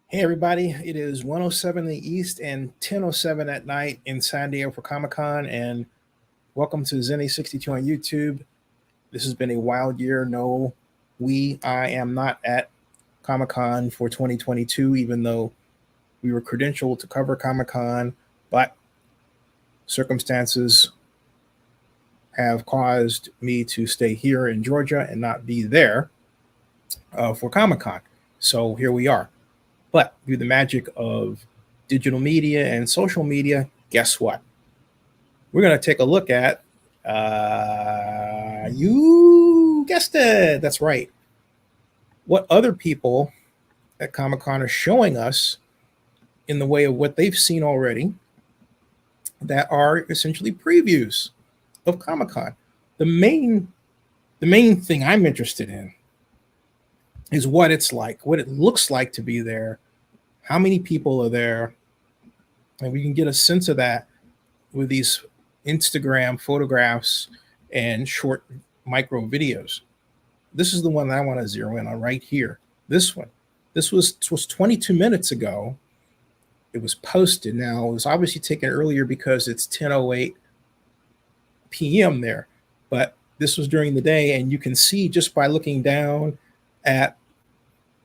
Hey everybody, it is 1:07 in the East and 10:07 at night in San Diego for Comic-Con, and welcome to Zenny62 on YouTube. This has been a wild year. No, I am not at Comic-Con for 2022, even though we were credentialed to cover Comic-Con, but circumstances have caused me to stay here in Georgia and not be there for Comic-Con. So here we are. But through the magic of digital media and social media, guess what? We're going to take a look at, you guessed it, that's right, what other people at Comic-Con are showing us in the way of what they've seen already that are essentially previews of Comic-Con. The main thing I'm interested in is what it's like, what it looks like to be there, how many people are there, and we can get a sense of that with these Instagram photographs and short micro videos. This is the one that I want to zero in on right here. This one. This was 22 minutes ago. It was posted. Now, it was obviously taken earlier because it's 10:08 p.m. there, but this was during the day, and you can see just by looking down at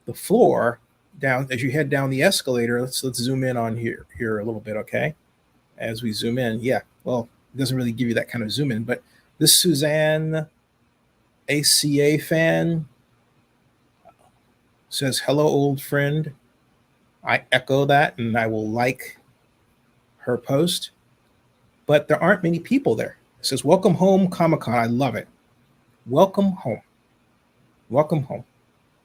the floor down as you head down the escalator. Let's zoom in on here a little bit, okay? As we zoom in, yeah. Well, it doesn't really give you that kind of zoom in, but this Suzanne ACA fan says, "Hello, old friend." I echo that, and I will like her post. But there aren't many people there. It says, "Welcome home, Comic-Con." I love it. Welcome home. Welcome home.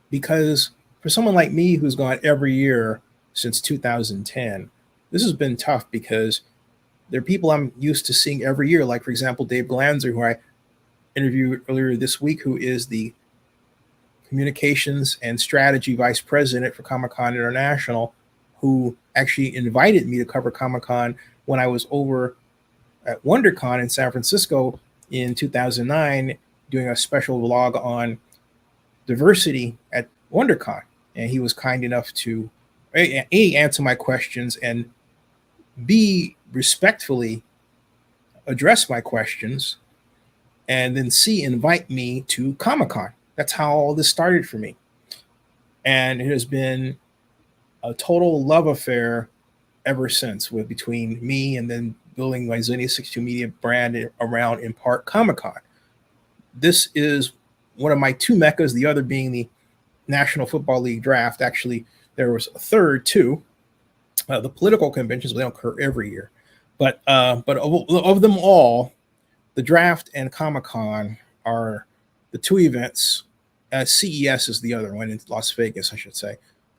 Because for someone like me who's gone every year since 2010, this has been tough because there are people I'm used to seeing every year, like, for example, Dave Glanzer, who I interviewed earlier this week, who is the communications and strategy vice president for Comic-Con International, who actually invited me to cover Comic-Con when I was over at WonderCon in San Francisco in 2009, doing a special vlog on diversity at WonderCon. And he was kind enough to A, answer my questions, and B, respectfully address my questions, and then C, invite me to Comic-Con. That's how all this started for me. And it has been a total love affair ever since, with between me and then building my Sdcc media brand around, in part, Comic-Con. This is one of my two meccas, the other being the National Football League draft. Actually, there was a third too. The political conventions, they don't occur every year, but of them all, the draft and Comic-Con are the two events. CES is the other one in Las Vegas, I should say.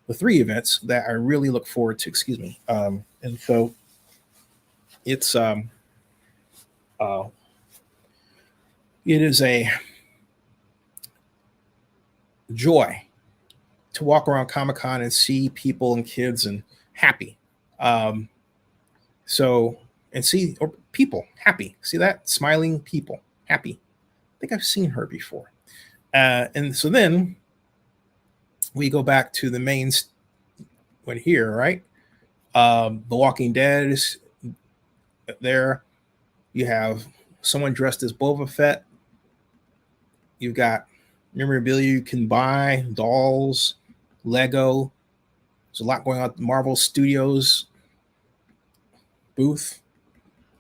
The three events that I really look forward to. Excuse me. And so it's it is a joy to walk around Comic-Con and see people and kids and happy. And see people happy. See that? Smiling people, happy. I think I've seen her before. And so then we go back to the main one here, right? The Walking Dead is there. You have someone dressed as Boba Fett. You've got memorabilia you can buy, dolls, Lego. There's a lot going on at the Marvel Studios booth.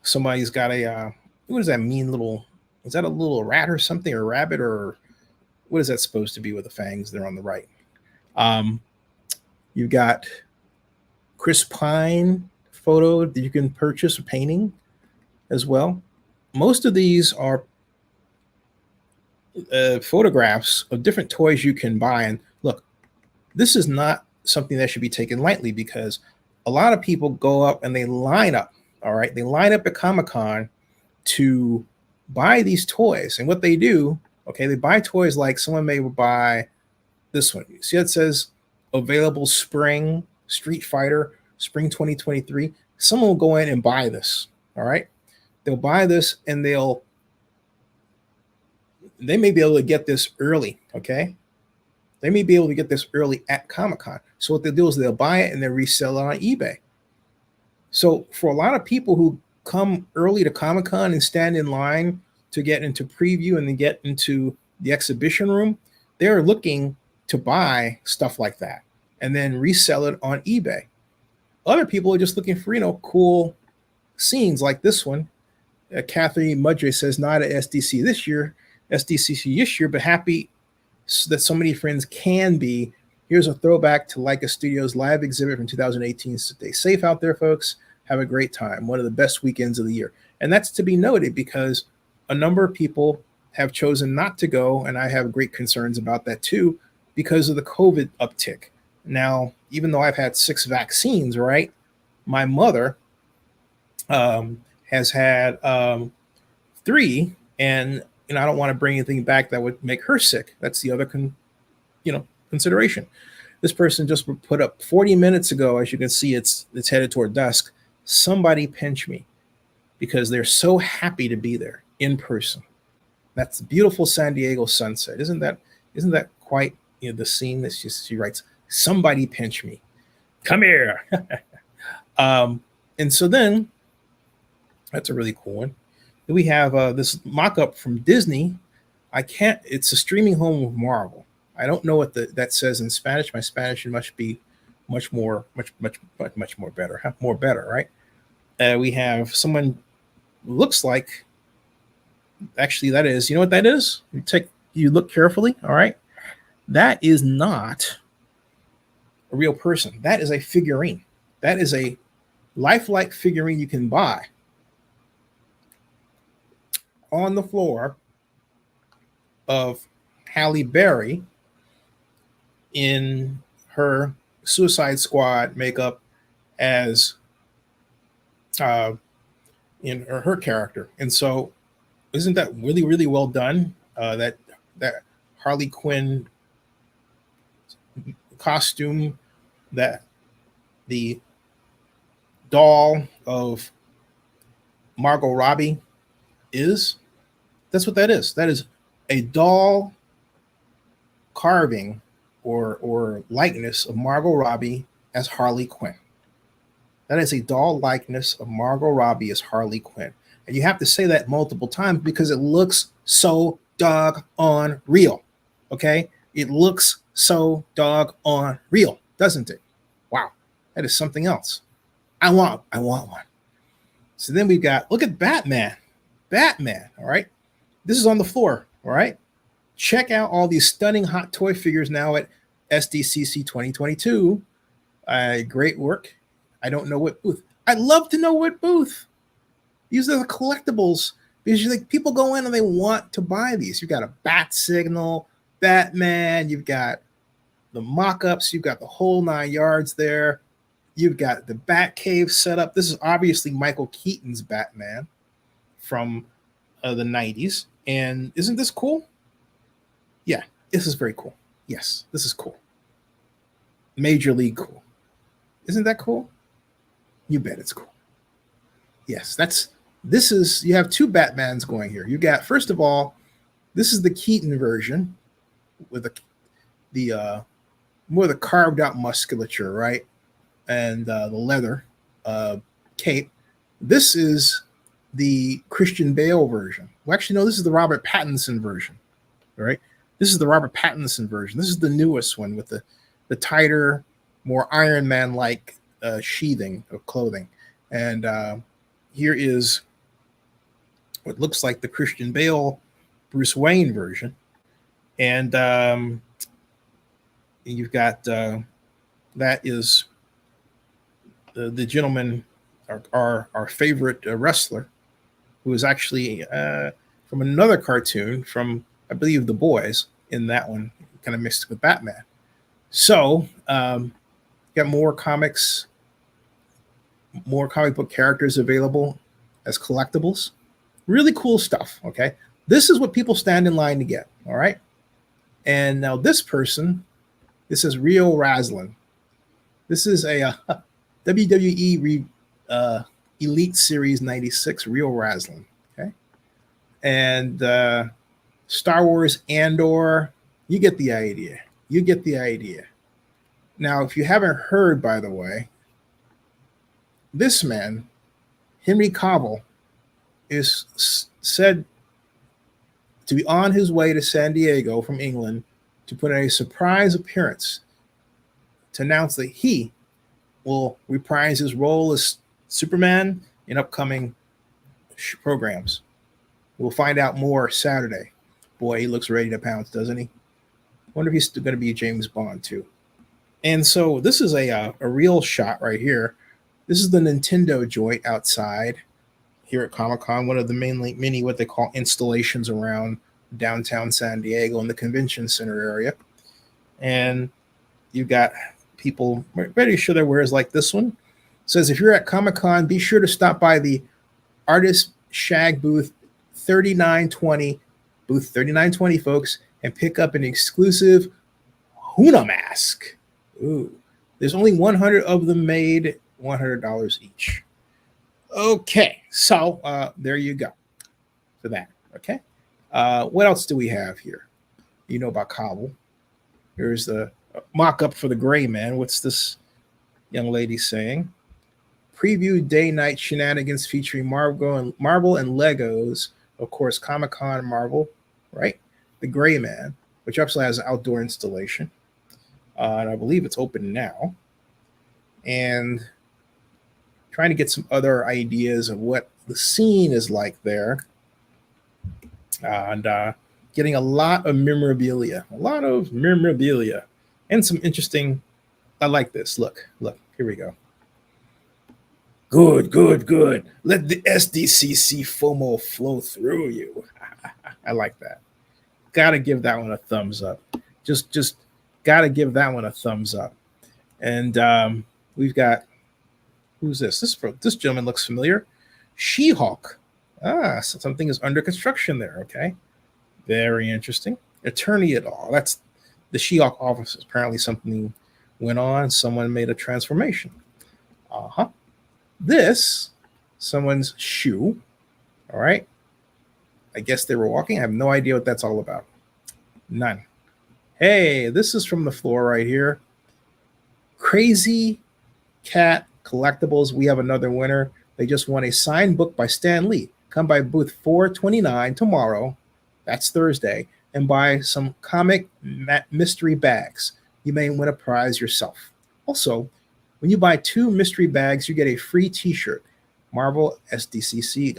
Somebody's got a, what does that mean? Is that a little rat or something, or a rabbit, or what is that supposed to be with the fangs there on the right? You've got Chris Pine photo that you can purchase, a painting as well. Most of these are photographs of different toys you can buy. And look, this is not something that should be taken lightly, because a lot of people go up and they line up. All right, they line up at Comic-Con to buy these toys. And what they do, okay, they buy toys like someone may buy this one. You see it says available spring Street Fighter spring 2023. Someone will go in and buy this. All right, they'll buy this and they may be able to get this early. Okay, They may be able to get this early at Comic-Con. So what they'll do is they'll buy it and then resell it on eBay. So for a lot of people who come early to Comic-Con and stand in line to get into preview and then get into the exhibition room, they're looking to buy stuff like that and then resell it on eBay. Other people are just looking for, cool scenes like this one. Catherine Mudre says, not at SDCC this year, but happy that so many friends can be. Here's a throwback to Leica Studios live exhibit from 2018. Stay safe out there, folks. Have a great time. One of the best weekends of the year. And that's to be noted because a number of people have chosen not to go, and I have great concerns about that too, because of the COVID uptick. Now, even though I've had 6 vaccines, right, my mother has had 3, and I don't want to bring anything back that would make her sick. That's the other consideration. This person just put up 40 minutes ago. As you can see, it's headed toward dusk. Somebody pinch me because they're so happy to be there in person. That's the beautiful San Diego sunset. Isn't that quite the scene that she writes? Somebody pinch me. Come here. And so then that's a really cool one. Then we have this mock-up from Disney. It's a streaming home of Marvel. I don't know what that says in Spanish. My Spanish must be much more better, more better, right? We have someone who looks like, actually that is, you know what that is? You look carefully, all right? That is not a real person. That is a figurine. That is a lifelike figurine you can buy on the floor of Halle Berry in her Suicide Squad makeup as in her character. And so isn't that really, really well done? That Harley Quinn costume, that the doll of Margot Robbie that's what that is. That is a doll carving or likeness of Margot Robbie as Harley Quinn. That is a doll likeness of Margot Robbie as Harley Quinn. And you have to say that multiple times because it looks so doggone real. Okay? It looks so doggone real, doesn't it? Wow. That is something else. I want one. So then we've got, look at Batman. All right? This is on the floor, all right? Check out all these stunning hot toy figures now at Sdcc 2022. Great work. I don't know what booth. I'd love to know what booth. These are the collectibles because people go in and they want to buy these. You've got a Bat Signal, Batman. You've got the mock-ups. You've got the whole 9 yards there. You've got the Batcave set up. This is obviously Michael Keaton's Batman from the 90s. And isn't this cool? Yeah, this is very cool. Yes, this is cool. Major league cool. Isn't that cool? You bet it's cool. Yes, you have 2 Batmans going here. You got, first of all, this is the Keaton version with the more the carved out musculature, right? And the leather cape. This is the Christian Bale version. Well, actually, no, this is the Robert Pattinson version, right? This is the Robert Pattinson version. This is the newest one with the tighter, more Iron Man-like sheathing of clothing. And here is what looks like the Christian Bale Bruce Wayne version. And you've got that is the gentleman, our favorite wrestler, who is actually from another cartoon from, I believe, The Boys in that one, kind of mixed with Batman. So got more comics, more comic book characters available as collectibles. Really cool stuff, okay? This is what people stand in line to get, all right? And now this person, this is Rio Raslin. This is a WWE Elite Series 96 Rio Raslin, okay? And Star Wars Andor, you get the idea. You get the idea. Now, if you haven't heard, by the way, this man, Henry Cavill, is said to be on his way to San Diego from England to put in a surprise appearance to announce that he will reprise his role as Superman in upcoming programs. We'll find out more Saturday. Boy, he looks ready to pounce, doesn't he? Wonder if he's still going to be James Bond too. And so this is a real shot right here. This is the Nintendo joint outside here at Comic-Con, one of the many what they call installations around downtown San Diego in the convention center area. And you've got people ready to show their wares like this one. It says, if you're at Comic-Con, be sure to stop by the Artist Shag booth 3920, booth 3920, folks, and pick up an exclusive Huna mask. Ooh, there's only 100 of them made, $100 each. Okay, so there you go for that. Okay, what else do we have here? You know about Cavill. Here's the mock-up for the Gray Man. What's this young lady saying? Preview day-night shenanigans featuring Marvel and Legos. Of course, Comic-Con Marvel, right? The Gray Man, which actually has an outdoor installation. And I believe it's open now. And trying to get some other ideas of what the scene is like there. And getting a lot of memorabilia. And some interesting, I like this. Look, here we go. Good. Let the Sdcc FOMO flow through you. I like that. Gotta give that one a thumbs up. Just gotta give that one a thumbs up. And we've got, who's this? This gentleman looks familiar. She-Hulk. So something is under construction there. Okay, very interesting. Attorney at all. That's the She-Hulk office. Apparently something went on. Someone made a transformation. This, someone's shoe. All right. I guess they were walking. I have no idea what that's all about. None. Hey, this is from the floor right here. Crazy Cat Collectibles. We have another winner. They just won a signed book by Stan Lee. Come by booth 429 tomorrow. That's Thursday. And buy some comic mystery bags. You may win a prize yourself. Also, when you buy 2 mystery bags, you get a free t-shirt. Marvel SDCC.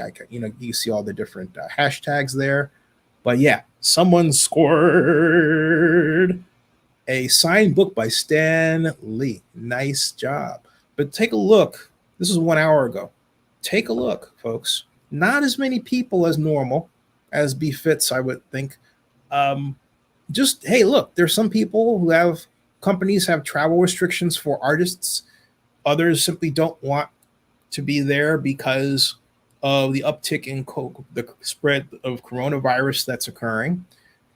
You see all the different hashtags there. But yeah, someone scored a signed book by Stan Lee. Nice job. But take a look. This was 1 hour ago. Take a look, folks. Not as many people as normal, as befits, I would think. Just, hey, look, there's some people who have, companies have travel restrictions for artists. Others simply don't want to be there because of the uptick in the spread of coronavirus that's occurring.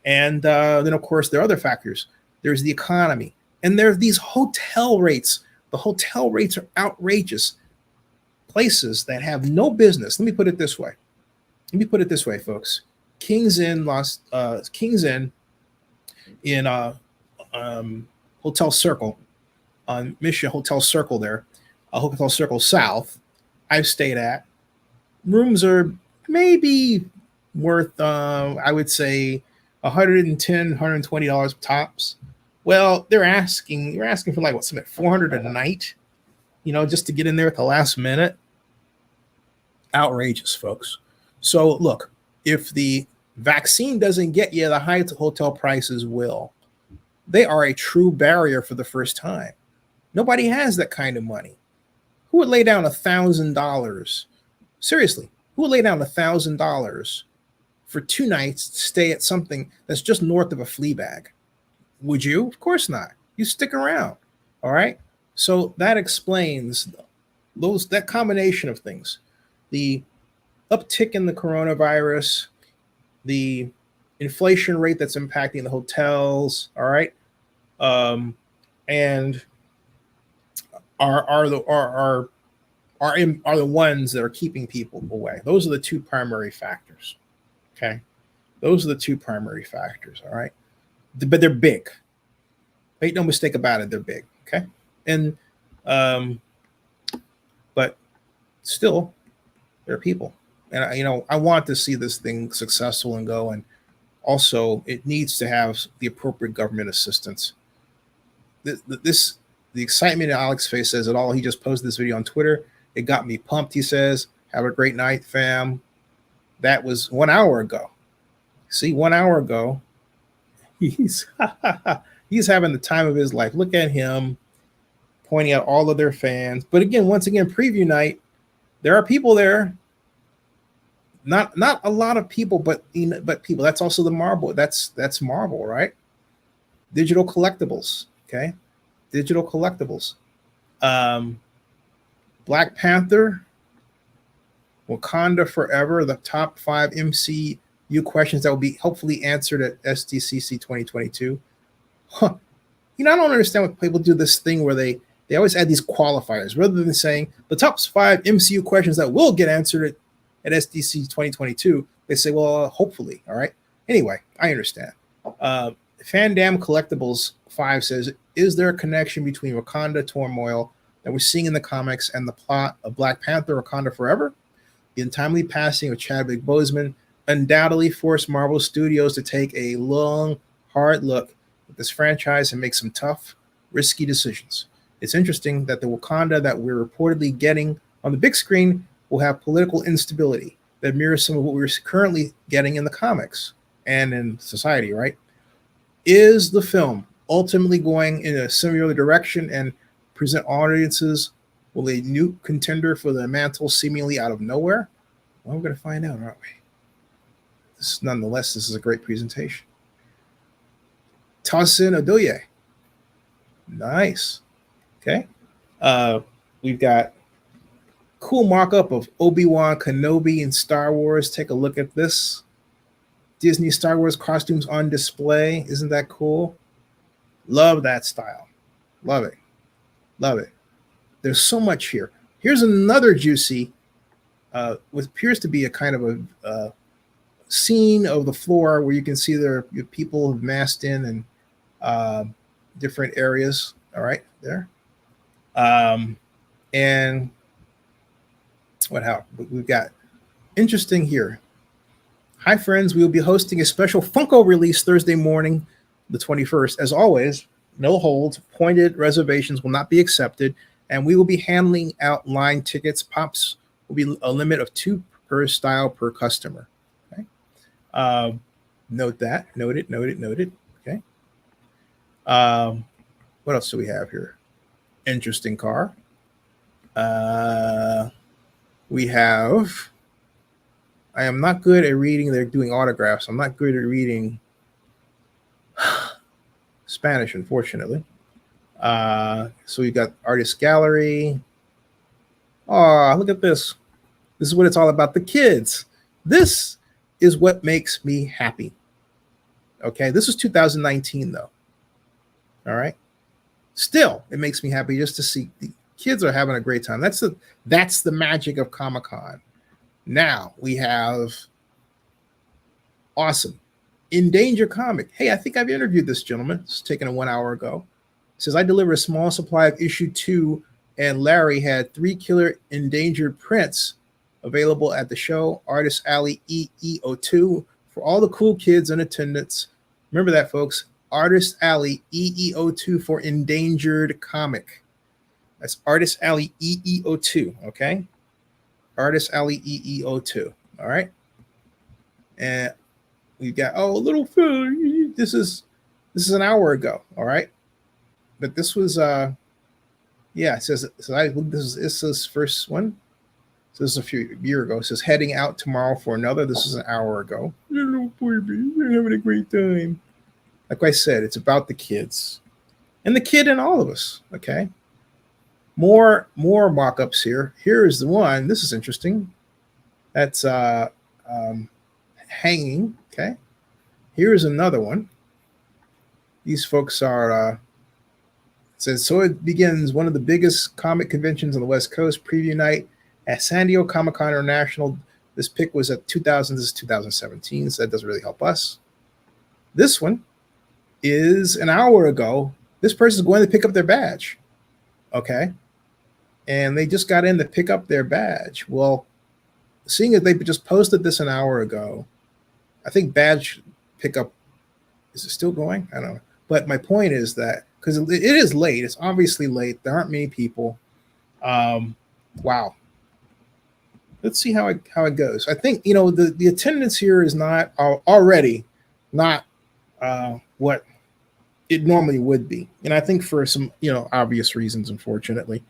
And then, of course, there are other factors. There's the economy. And there are these hotel rates. The hotel rates are outrageous. Places that have no business. Let me put it this way, folks. King's Inn in Hotel Circle, on Mission Hotel Circle there, Hotel Circle South, I've stayed at. Rooms are maybe worth, I would say, $110, $120 tops. Well, you're asking for like what, something $400 a night, just to get in there at the last minute. Outrageous, folks. So look, if the vaccine doesn't get you, the high hotel prices will. They are a true barrier for the first time. Nobody has that kind of money. Who would lay down $1,000? Seriously, who would lay down $1,000 for 2 nights to stay at something that's just north of a flea bag? Would you? Of course not. You stick around. All right. So that explains that combination of things. The uptick in the coronavirus, the inflation rate that's impacting the hotels, all right, and are the ones that are keeping people away. Those are the 2 primary factors. Okay, those are the 2 primary factors. All right, but they're big. Make no mistake about it, they're big. Okay. And but still, they're people. And I want to see this thing successful and go. And also, it needs to have the appropriate government assistance. The excitement in Alex's face says it all. He just posted this video on Twitter. It got me pumped. He says, "Have a great night, fam." That was 1 hour ago. See, 1 hour ago, he's having the time of his life. Look at him pointing out all of their fans. But again, once again, preview night. There are people there. Not a lot of people, but people. That's also the Marvel. That's Marvel, right? Digital collectibles. Okay, digital collectibles. Black Panther, Wakanda Forever, the top 5 MCU questions that will be hopefully answered at Sdcc 2022. Huh. I don't understand what people do this thing where they always add these qualifiers rather than saying the top 5 MCU questions that will get answered at SDC 2022. They say, well, hopefully. All right. Anyway, I understand. Fandom Collectibles 5 says, is there a connection between Wakanda turmoil that we're seeing in the comics and the plot of Black Panther Wakanda Forever? The untimely passing of Chadwick Boseman undoubtedly forced Marvel Studios to take a long, hard look at this franchise and make some tough, risky decisions. It's interesting that the Wakanda that we're reportedly getting on the big screen will have political instability that mirrors some of what we're currently getting in the comics and in society, right? Is the film ultimately going in a similar direction and present audiences with a new contender for the mantle seemingly out of nowhere? Well, we're going to find out, aren't we? Nonetheless, this is a great presentation. Tosin Adoye. Nice. Okay. We've got cool mock-up of Obi-Wan Kenobi in Star Wars. Take a look at this. Disney Star Wars costumes on display. Isn't that cool? Love that style. Love it. Love it. There's so much here. Here's another juicy, what appears to be a kind of a scene of the floor where you can see there people have massed in and different areas. All right, there. And we've got interesting here. Hi, friends. We will be hosting a special Funko release Thursday morning, the 21st. As always, no holds, pointed reservations will not be accepted, and we will be handing out line tickets. Pops will be a limit of 2 per style per customer. Okay. Note that. Noted. Okay. What else do we have here? Interesting car. We have. I am not good at reading. They're doing autographs. I'm not good at reading Spanish, unfortunately. So we got artist gallery. Oh, look at this. This is what it's all about. The kids. This is what makes me happy. Okay, this was 2019 though. All right. Still, it makes me happy just to see the kids are having a great time. That's the magic of Comic-Con. Now we have awesome Endangered comic. Hey, I think I've interviewed this gentleman. It's taken 1 hour ago. It says I delivered a small supply of issue 2, and Larry had 3 killer endangered prints available at the show. Artist Alley EEO2 for all the cool kids in attendance. Remember that, folks. Artist Alley EEO2 for endangered comic. That's Artist Alley EEO2. Okay. Artist Alley EEO2. All right. And we've got a little fella. This is an hour ago. All right. But this was yeah, it says this is his first one. So this is a year ago. It says heading out tomorrow for another. This is an hour ago. Little baby, you're having a great time. Like I said, it's about the kids. And the kid in all of us. Okay. More mock-ups here. Here is the one. This is interesting. That's hanging. Okay. Here is another one. These folks are it says so it begins one of the biggest comic conventions on the West Coast, preview night at San Diego Comic-Con International. This pick was at 2000. This is 2017, so that doesn't really help us. This one is an hour ago, This person is going to pick up their badge. Okay. And they just got in to pick up their badge. Well, seeing as they just posted this an hour ago, I think badge pickup, is it still going? I don't know. But my point is that because it is late, it's obviously late. There aren't many people. Wow. Let's see how it goes. I think the attendance here is not already not what it normally would be, and I think for some obvious reasons, unfortunately.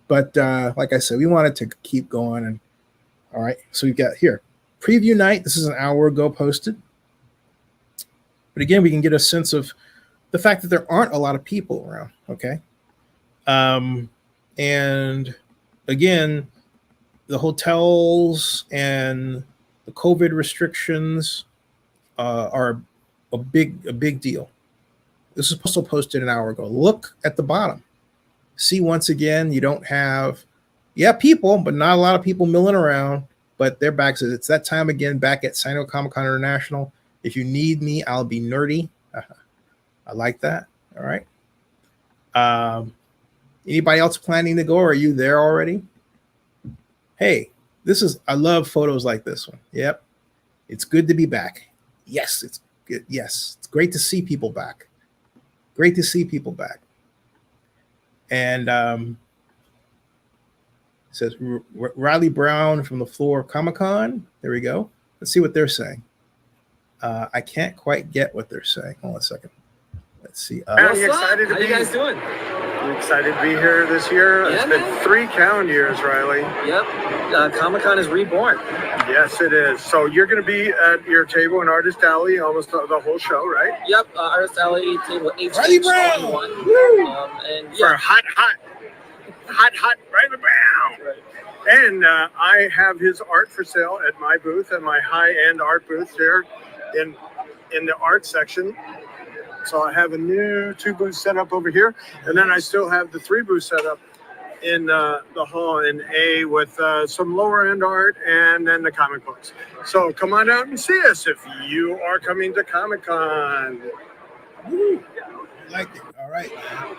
But like I said, we wanted to keep going, and all right. So we've got here preview night. This is an hour ago posted, but again, we can get a sense of the fact that there aren't a lot of people around. Okay, and again, the hotels and the COVID restrictions are a big deal. This is also posted an hour ago. Look at the bottom. See, once again, you don't have, people, but not a lot of people milling around, but they're back. So it's that time again, back at San Diego Comic-Con International. If you need me, I'll be nerdy. I like that. All right. Anybody else planning to go? Or are you there already? Hey, I love photos like this one. Yep. It's good to be back. Yes, it's good. Yes, it's great to see people back. Great to see people back. And it says Riley Brown from the floor of Comic-Con. There we go. Let's see what they're saying. I can't quite get what they're saying. Hold on a second. Let's see. How you guys doing? I'm excited to be here this year. Yeah, it's been 3 calendar years, Riley. Yep. Comic-Con is reborn. Yes, it is. So you're going to be at your table in Artist Alley almost the whole show, right? Yep. Artist Alley, table Riley Brown. And For hot Riley Brown. Right. And I have his art for sale at my booth, at my high-end art booth here in the art section. So I have a new 2 booths set up over here, and then I still have the 3 booths set up in the hall in A with some lower end art and then the comic books. So come on out and see us if you are coming to Comic-Con. Woo. We like it. All right, man.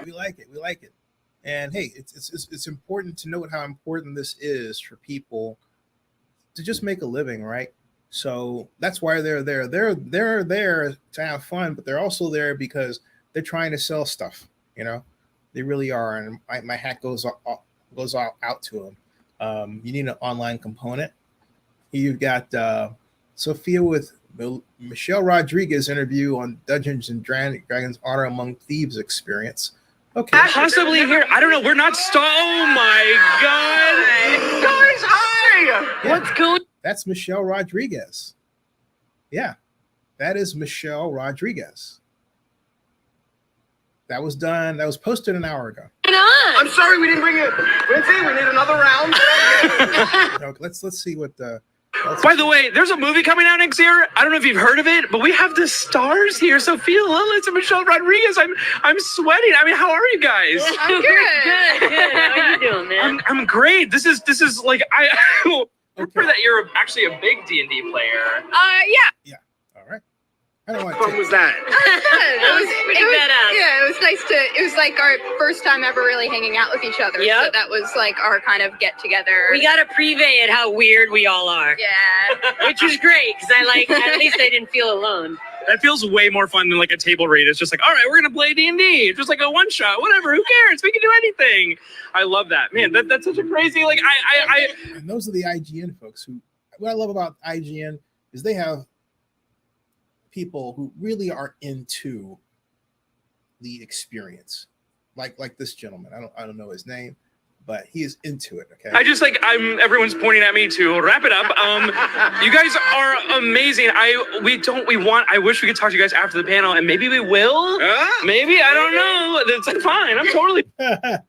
We like it. We like it. And hey, it's important to note how important this is for people to just make a living, right? So that's why they're there. They're there to have fun, but they're also there because they're trying to sell stuff. They really are, and my hat goes out to them. You need an online component. You've got Sophia with Michelle Rodriguez interview on Dungeons and Dragons Honor Among Thieves experience. Okay. Possibly here. I don't know. We're not. Oh my God. Guys, hi! What's going? That's Michelle Rodriguez. Yeah, that is Michelle Rodriguez. That was done. That was posted an hour ago. I'm sorry we didn't bring it. Lindsay, we need another round. Okay, let's see what the. By the way, there's a movie coming out next year. I don't know if you've heard of it, but we have the stars here. Sophia Lillis and Michelle Rodriguez. I'm sweating. I mean, how are you guys? I'm good. How are you doing, man? I'm great. This is like I remember Okay. that you're actually a big D&D player. Yeah. All right. I don't want What to. was that? It was nice it was like our first time ever really hanging out with each other. Yep. So that was like our kind of get together. We got to prevey at how weird we all are. Yeah. Which is great because at least I didn't feel alone. That feels way more fun than like a table read. It's just like, all right, we're gonna play D&D. Just like a one shot, whatever. Who cares? We can do anything. I love that, man. That's such a crazy like. And those are the IGN folks who. What I love about IGN is they have people who really are into the experience, like this gentleman. I don't know his name, but he is into it. Okay. I just like everyone's pointing at me to wrap it up. You guys are amazing. I wish we could talk to you guys after the panel, and maybe we will. Maybe I don't know. That's fine. I'm totally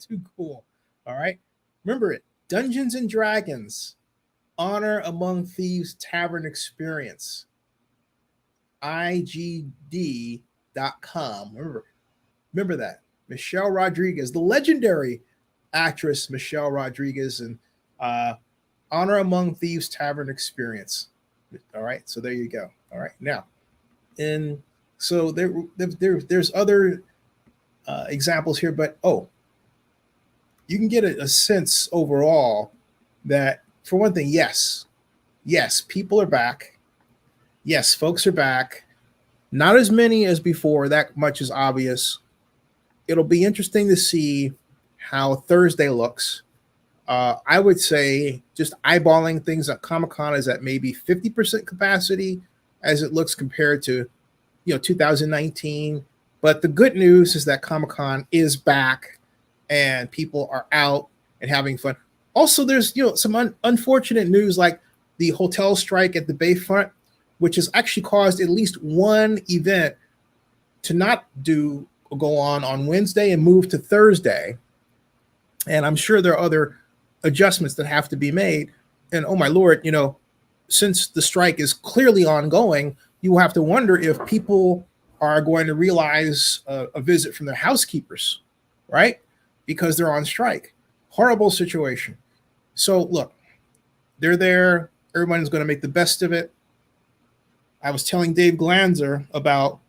Too cool. All right. Remember it. Dungeons and Dragons, Honor Among Thieves Tavern Experience. IGD.com. Remember that. Michelle Rodriguez, the legendary actress Michelle Rodriguez, and Honor Among Thieves Tavern Experience. All right, so there you go. All right, now, and so there's other examples here, but you can get a sense overall that, for one thing, yes, people are back. Yes, folks are back. Not as many as before. That much is obvious. It'll be interesting to see how Thursday looks. I would say, just eyeballing things at Comic-Con, is at maybe 50% capacity as it looks compared to 2019. But the good news is that Comic-Con is back and people are out and having fun. Also, there's some unfortunate news, like the hotel strike at the Bayfront, which has actually caused at least one event to not go on Wednesday and move to Thursday. And I'm sure there are other adjustments that have to be made. And oh my Lord, since the strike is clearly ongoing, you will have to wonder if people are going to realize a visit from their housekeepers, right? Because they're on strike. Horrible situation. So look, they're there. Everyone's going to make the best of it. I was telling Dave Glanzer about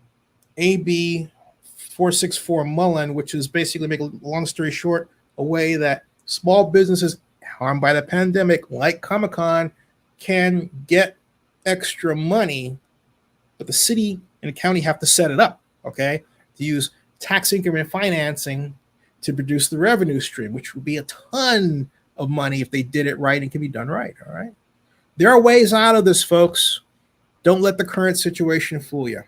AB 464 Mullen, which is basically, make a long story short, a way that small businesses harmed by the pandemic, like Comic-Con, can get extra money, but the city and the county have to set it up, okay, to use tax increment financing to produce the revenue stream, which would be a ton of money if they did it right and can be done right, all right? There are ways out of this, folks. Don't let the current situation fool you,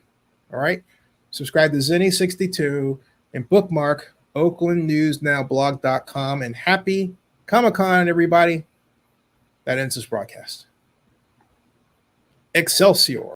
all right? Subscribe to Zenny62 and bookmark OaklandNewsNowBlog.com, and happy Comic-Con, everybody. That ends this broadcast. Excelsior.